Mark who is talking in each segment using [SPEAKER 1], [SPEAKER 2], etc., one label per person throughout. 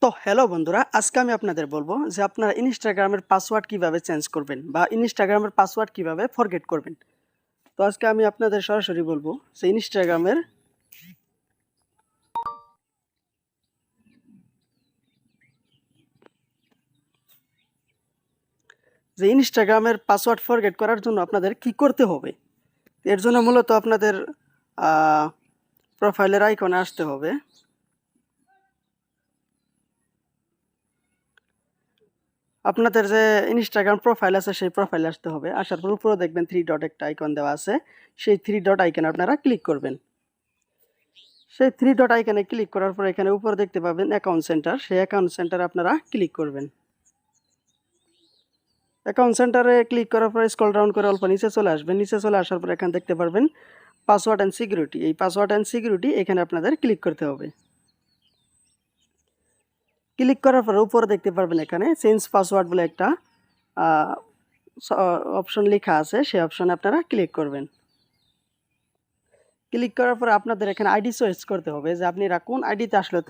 [SPEAKER 1] তো হ্যালো বন্ধুরা, আজকে আমি আপনাদের বলবো যে আপনারা ইনস্টাগ্রামের পাসওয়ার্ড কিভাবে চেঞ্জ করবেন বা ইনস্টাগ্রামের পাসওয়ার্ড কিভাবে ফরগেট করবেন। তো আজকে আমি আপনাদের সরাসরি বলবো যে ইনস্টাগ্রামের পাসওয়ার্ড ফরগেট করার জন্য আপনাদের কি করতে হবে। এর জন্য মূলত আপনাদের প্রোফাইলের আইকনে আসতে হবে। আপনাদের যে ইনস্টাগ্রাম প্রোফাইল আছে সেই প্রোফাইলে আসতে হবে। আসার পর উপরে দেখবেন 3 ডট একটা আইকন দেওয়া আছে, সেই 3 ডট আইকনে আপনারা ক্লিক করবেন। সেই 3 ডট আইকনে ক্লিক করার পর এখানে উপরে দেখতে পাবেন অ্যাকাউন্ট সেন্টার, সেই অ্যাকাউন্ট সেন্টারে আপনারা ক্লিক করবেন। অ্যাকাউন্ট সেন্টারে ক্লিক করার পর স্ক্রল ডাউন করে অল্প নিচে চলে আসবেন। নিচে চলে আসার পর এখানে দেখতে পারবেন পাসওয়ার্ড অ্যান্ড সিকিউরিটি। এই পাসওয়ার্ড অ্যান্ড সিকিউরিটি এখানে আপনাদের ক্লিক করতে হবে। ক্লিক করার পর উপরে দেখতে পারবেন এখানে চেঞ্জ পাসওয়ার্ড বলে একটা অপশন লেখা আছে, সেই অপশনে আপনারা ক্লিক করবেন। ক্লিক করার পর আপনাদের এখানে আইডি চয়েস করতে হবে যে আপনারা কোন আইডিতে আসলে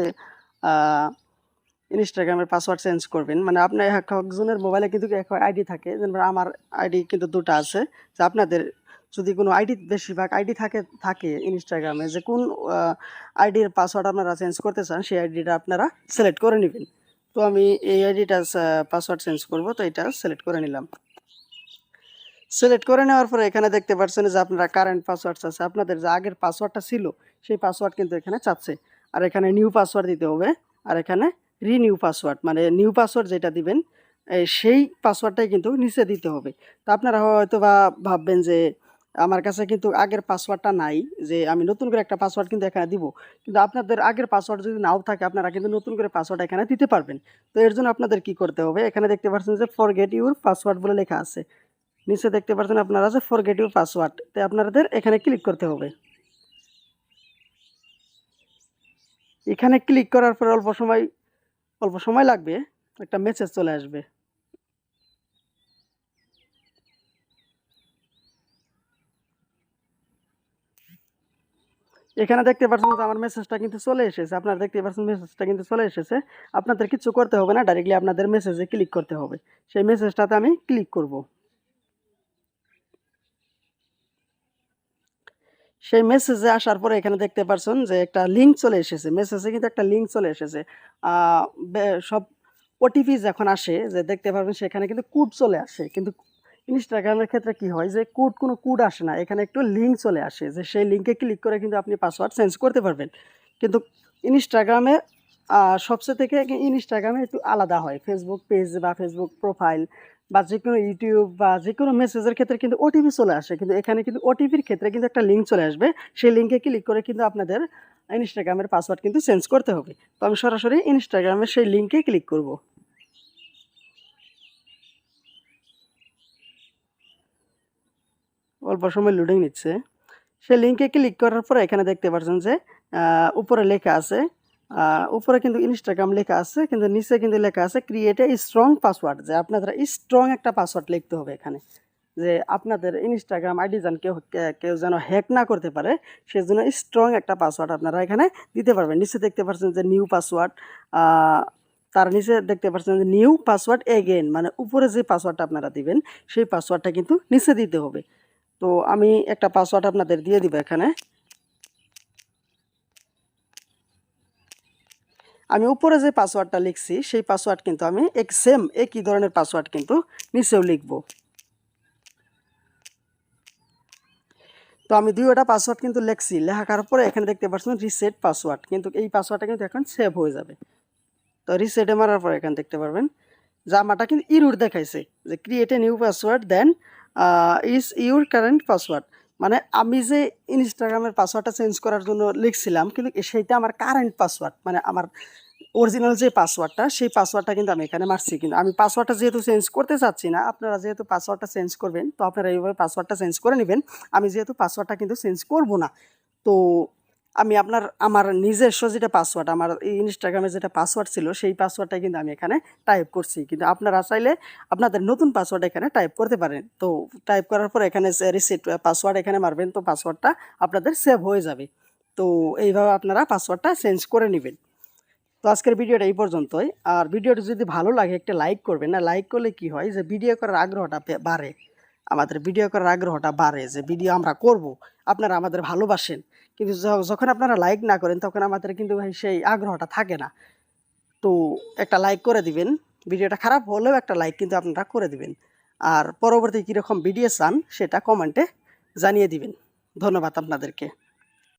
[SPEAKER 1] ইনস্টাগ্রামের পাসওয়ার্ড চেঞ্জ করবেন। মানে আপনার একজনের মোবাইলে কিন্তু এক আইডি থাকে, যেমন আমার আইডি কিন্তু দুটো আছে। যে আপনাদের যদি কোনো আইডি, বেশিরভাগ আইডি থাকে ইনস্টাগ্রামে, যে কোন আইডির পাসওয়ার্ড আপনারা চেঞ্জ করতে চান সেই আইডিটা আপনারা সিলেক্ট করে নেবেন। তো আমি এই আইডিটা পাসওয়ার্ড চেঞ্জ করব, তো এটা সিলেক্ট করে নিলাম। সিলেক্ট করে নেওয়ার পরে এখানে দেখতে পাচ্ছেন যে আপনারা কারেন্ট পাসওয়ার্ড আছে, আপনাদের যে আগের পাসওয়ার্ডটা ছিল সেই পাসওয়ার্ড কিন্তু এখানে চাচ্ছে। আর এখানে নিউ পাসওয়ার্ড দিতে হবে, আর এখানে রিনিউ পাসওয়ার্ড, মানে নিউ পাসওয়ার্ড যেটা দিবেন সেই পাসওয়ার্ডটাই কিন্তু নিচে দিতে হবে। তো আপনারা হয়তো বা ভাববেন যে আমার কাছে কিন্তু আগের পাসওয়ার্ডটা নাই, যে আমি নতুন করে একটা পাসওয়ার্ড কিন্তু এখানে দিব। কিন্তু আপনাদের আগের পাসওয়ার্ড যদি নাও থাকে আপনারা কিন্তু নতুন করে পাসওয়ার্ড এখানে দিতে পারবেন। তো এর জন্য আপনাদের কি করতে হবে, এখানে দেখতে পাচ্ছেন যে ফরগেট ইউর পাসওয়ার্ড বলে লেখা আছে। নিচে দেখতে পাচ্ছেন আপনারা যে ফরগেট ইউর পাসওয়ার্ড, তো আপনাদের এখানে ক্লিক করতে হবে। এখানে ক্লিক করার পর অল্প সময় লাগবে, একটা মেসেজ চলে আসবে। এখানে দেখতে পাচ্ছেন যে আমার মেসেজটা কিন্তু চলে এসেছে। আপনারা দেখতে পাচ্ছেন মেসেজটা কিন্তু চলে এসেছে। আপনাদের কিছু করতে হবে না, ডাইরেক্টলি আপনাদের মেসেজে ক্লিক করতে হবে। সেই মেসেজটাতে আমি ক্লিক করব। সেই মেসেজে আসার পরে এখানে দেখতে পাচ্ছেন যে একটা লিঙ্ক চলে এসেছে। মেসেজে কিন্তু একটা লিঙ্ক চলে এসেছে। সব ওটিপি যখন আসে, যে দেখতে পারবেন সেখানে কিন্তু কোড চলে আসে। কিন্তু ইনস্টাগ্রামের ক্ষেত্রে কি হয় যে কোনো কোড আসে না, এখানে একটু লিঙ্ক চলে আসে, যে সেই লিঙ্কে ক্লিক করে কিন্তু আপনি পাসওয়ার্ড চেঞ্জ করতে পারবেন। কিন্তু ইনস্টাগ্রামে সবচেয়ে থেকে ইনস্টাগ্রামে একটু আলাদা হয়। ফেসবুক পেজ বা ফেসবুক প্রোফাইল বা যেকোনো ইউটিউব বা যেকোনো মেসেজের ক্ষেত্রে কিন্তু ওটিপি চলে আসে, কিন্তু এখানে কিন্তু ওটিপির ক্ষেত্রে কিন্তু একটা লিঙ্ক চলে আসবে। সেই লিঙ্কে ক্লিক করে কিন্তু আপনাদের ইনস্টাগ্রামের পাসওয়ার্ড কিন্তু চেঞ্জ করতে হবে। তো আমি সরাসরি ইনস্টাগ্রামের সেই লিঙ্কে ক্লিক করব। অল্প সময় লোডিং নিচ্ছে। সেই লিঙ্কে ক্লিক করার পরে এখানে দেখতে পাচ্ছেন যে উপরে লেখা আছে, উপরে কিন্তু ইনস্টাগ্রাম লেখা আছে, কিন্তু নিচে কিন্তু লেখা আছে ক্রিয়েট এ স্ট্রং পাসওয়ার্ড, যে আপনাদের স্ট্রং একটা পাসওয়ার্ড লিখতে হবে এখানে, যে আপনাদের ইনস্টাগ্রাম আইডি যেন কেউ যেন হ্যাক না করতে পারে, সেজন্য স্ট্রং একটা পাসওয়ার্ড আপনারা এখানে দিতে পারবেন। নিচে দেখতে পাচ্ছেন যে নিউ পাসওয়ার্ড, তার নিচে দেখতে পাচ্ছেন যে নিউ পাসওয়ার্ড এগেইন, মানে উপরে যে পাসওয়ার্ডটা আপনারা দিবেন সেই পাসওয়ার্ডটা কিন্তু নিচে দিতে হবে। তো আমি একটা পাসওয়ার্ড আপনাদের দিয়ে দিব এখানে। আমি উপরে যে পাসওয়ার্ডটা লিখছি সেই পাসওয়ার্ড কিন্তু আমি একই ধরনের পাসওয়ার্ড কিন্তু নিচেও লিখব। তো আমি দুইটা পাসওয়ার্ড কিন্তু লিখছি, লেখার পরে এখানে দেখতে পাচ্ছেন রিসেট পাসওয়ার্ড, কিন্তু এই পাসওয়ার্ডটা কিন্তু এখন সেভ হয়ে যাবে। তো রিসেটে মারার পরে এখানে দেখতে পারবেন যে আমারটা কিন্তু ইরর দেখাইছে, যে create a new password then is your current password. মানে আমি যে ইনস্টাগ্রামের পাসওয়ার্ডটা চেঞ্জ করার জন্য লিখছিলাম, কিন্তু সেইটা আমার কারেন্ট পাসওয়ার্ড, মানে আমার অরিজিনাল যে পাসওয়ার্ডটা সেই পাসওয়ার্ডটা কিন্তু আমি এখানে মারছি। কিন্তু আমি পাসওয়ার্ডটা যেহেতু চেঞ্জ করতে চাচ্ছি না, আপনারা যেহেতু পাসওয়ার্ডটা চেঞ্জ করবেন তো আপনারা এইভাবে পাসওয়ার্ডটা চেঞ্জ করে নেবেন। আমি যেহেতু পাসওয়ার্ডটা কিন্তু চেঞ্জ করব না, তো আমি আমার নিজস্ব যেটা পাসওয়ার্ড, আমার এই ইনস্টাগ্রামে যেটা পাসওয়ার্ড ছিল সেই পাসওয়ার্ডটাই কিন্তু আমি এখানে টাইপ করছি। কিন্তু আপনারা চাইলে আপনাদের নতুন পাসওয়ার্ড এখানে টাইপ করতে পারেন। তো টাইপ করার পর এখানে রিসেট পাসওয়ার্ড এখানে মারবেন, তো পাসওয়ার্ডটা আপনাদের সেভ হয়ে যাবে। তো এইভাবে আপনারা পাসওয়ার্ডটা চেঞ্জ করে নেবেন। তো আজকের ভিডিওটা এই পর্যন্তই। আর ভিডিওটা যদি ভালো লাগে একটা লাইক করবেন। না লাইক করলে কি হয় যে ভিডিও করার আগ্রহটা বাড়ে। আমাদের ভিডিও করার আগ্রহটা বাড়ে যে ভিডিও আমরা করব। আপনারা আমাদের ভালোবাসেন। কিন্তু যখন আপনারা লাইক না করেন তখন আমাদের কিন্তু ভাই সেই আগ্রহটা থাকে না। তো একটা লাইক করে দিবেন। ভিডিওটা খারাপ হলেও একটা লাইক কিন্তু আপনারা করে দিবেন। আর পরবর্তী কীরকম ভিডিও চান সেটা কমেন্টে জানিয়ে দিবেন। ধন্যবাদ আপনাদেরকে।